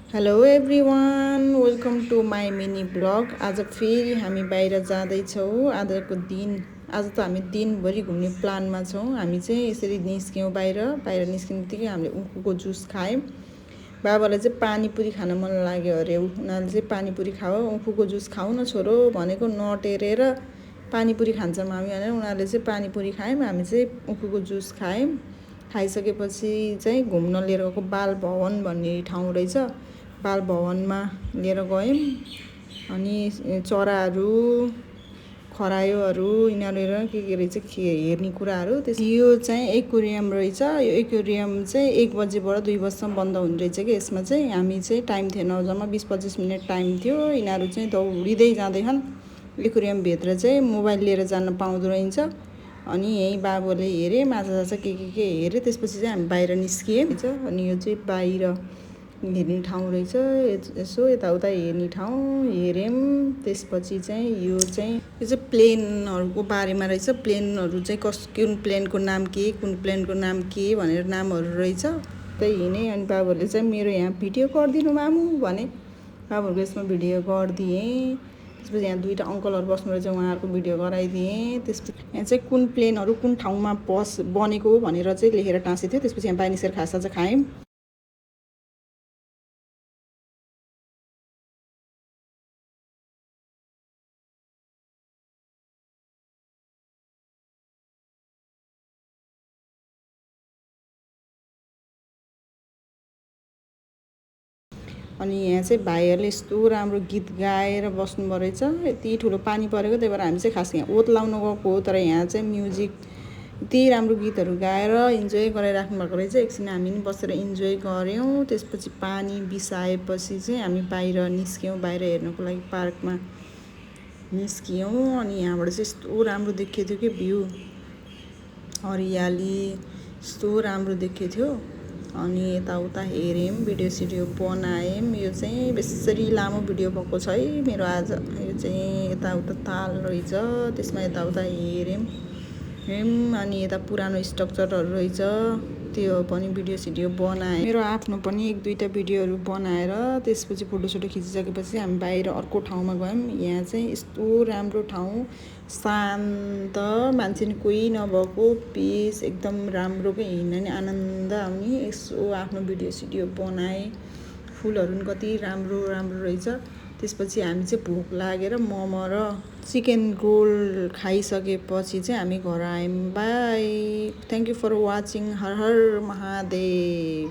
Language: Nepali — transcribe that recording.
Hello everyone, welcome to my mini blog. आज फेरि हामी बाहिर जाँदैछौँ। आज त हामी दिनभरि घुम्ने प्लानमा छौँ। हामी चाहिँ यसरी निस्क्यौँ बाहिर निस्किने बित्तिकै हामीले उखुको जुस खायौँ। बाबालाई चाहिँ पानीपुरी खान मन लाग्यो अरे, उनीहरूले चाहिँ पानीपुरी खाऊ, उखुको जुस खाऊ न छोरो भनेको नटेरेर पानीपुरी खान्छ मामी भनेर उनीहरूले चाहिँ पानीपुरी खायौँ, हामी चाहिँ उखुको जुस खायौँ। खाइसकेपछि चाहिँ घुम्न लिएर गएको बाल भवन भन्ने ठाउँ रहेछ। बाल भवनमा लिएर गयौँ। अनि चराहरू, खरायोहरू यिनीहरू के रहेछ हेर्ने कुराहरू। यो चाहिँ एक्वेरियम रहेछ। यो एक्वेरियम चाहिँ 1 बजीबाट 2 बजीसम्म बन्द हुने रहेछ कि यसमा चाहिँ। हामी चाहिँ टाइम थिएन, जम्मा 20-25 मिनट टाइम थियो। यिनीहरू चाहिँ दौडिँदै जाँदैछन्। एक्वेरियमभित्र चाहिँ मोबाइल लिएर जान पाउँदो रहेछ। अनि यहीँ बाबुले हेरे, माछा के हेरे। त्यसपछि चाहिँ हामी बाहिर निस्कियौँ। अनि यो चाहिँ बाहिर हेर्ने ठाउँ रहेछ। यसो यताउता हेर्ने ठाउँ हेऱ्यौँ। त्यसपछि चाहिँ यो चाहिँ प्लेनहरूको बारेमा रहेछ। प्लेनहरू चाहिँ कुन प्लेनको नाम के, कुन प्लेनको नाम के भनेर नामहरू रहेछ। त्यही हिँडेँ। अनि बाबुहरूले चाहिँ मेरो यहाँ भिडियो गरिदिनु मामु भने। बाबुहरूको यसमा भिडियो गरिदिएँ। त्यसपछि यहाँ 2टा अङ्कलहरू बस्नु रहेछ, उहाँहरूको भिडियो गराइदिएँ। त्यसपछि यहाँ चाहिँ कुन प्लेनहरू कुन ठाउँमा बनेको हो भनेर चाहिँ लेखेर टाँसेको थियो। त्यसपछि यहाँ बाहिर निस्केर खाजा खायौँ। अनि यहाँ चाहिँ भाइहरूले यस्तो राम्रो गीत गाएर बस्नुभयो रहेछ। यति ठुलो पानी परेको, त्यही भएर हामी चाहिँ खास यहाँ ओत लाउन गएको हो। तर यहाँ चाहिँ म्युजिक यति राम्रो गीतहरू गाएर इन्जोय गराइराख्नु भएको रहेछ। एकछिन हामी पनि बसेर इन्जोय गऱ्यौँ। त्यसपछि पानी बिसाएपछि चाहिँ हामी बाहिर निस्क्यौँ, बाहिर हेर्नको लागि पार्कमा निस्क्यौँ। अनि यहाँबाट चाहिँ यस्तो राम्रो देखिएको थियो कि भ्यू, हरियाली यस्तो राम्रो देखिएको थियो। अनि यताउता हेऱ्यौँ, भिडियो बनायौँ। यो चाहिँ बेसरी लामो भिडियो भएको छ है मेरो आज। यो चाहिँ यताउता ताल रहेछ, त्यसमा यताउता हेऱ्यौँ। अनि यता पुरानो स्ट्रक्चरहरू रहेछ, त्यो पनि भिडियो बनाएँ। मेरो आफ्नो पनि 1-2टा भिडियोहरू बनाएर त्यसपछि फोटोसोटो खिचिसकेपछि हामी बाहिर अर्को ठाउँमा गयौँ। यहाँ चाहिँ यस्तो राम्रो ठाउँ, शान्त, मान्छे नि कोही नभएको, पिस एकदम राम्रो के हिँड्न आनन्द आउने। यसो आफ्नो भिडियो बनाएँ। फुलहरू पनि कति राम्रो रहेछ। त्यसपछि हामी चाहिँ भोक लागेर मोमो र चिकन रोल खाइसकेपछि चाहिँ हामी घर आयौँ। Bye, thank you for watching. हर हर महादेव।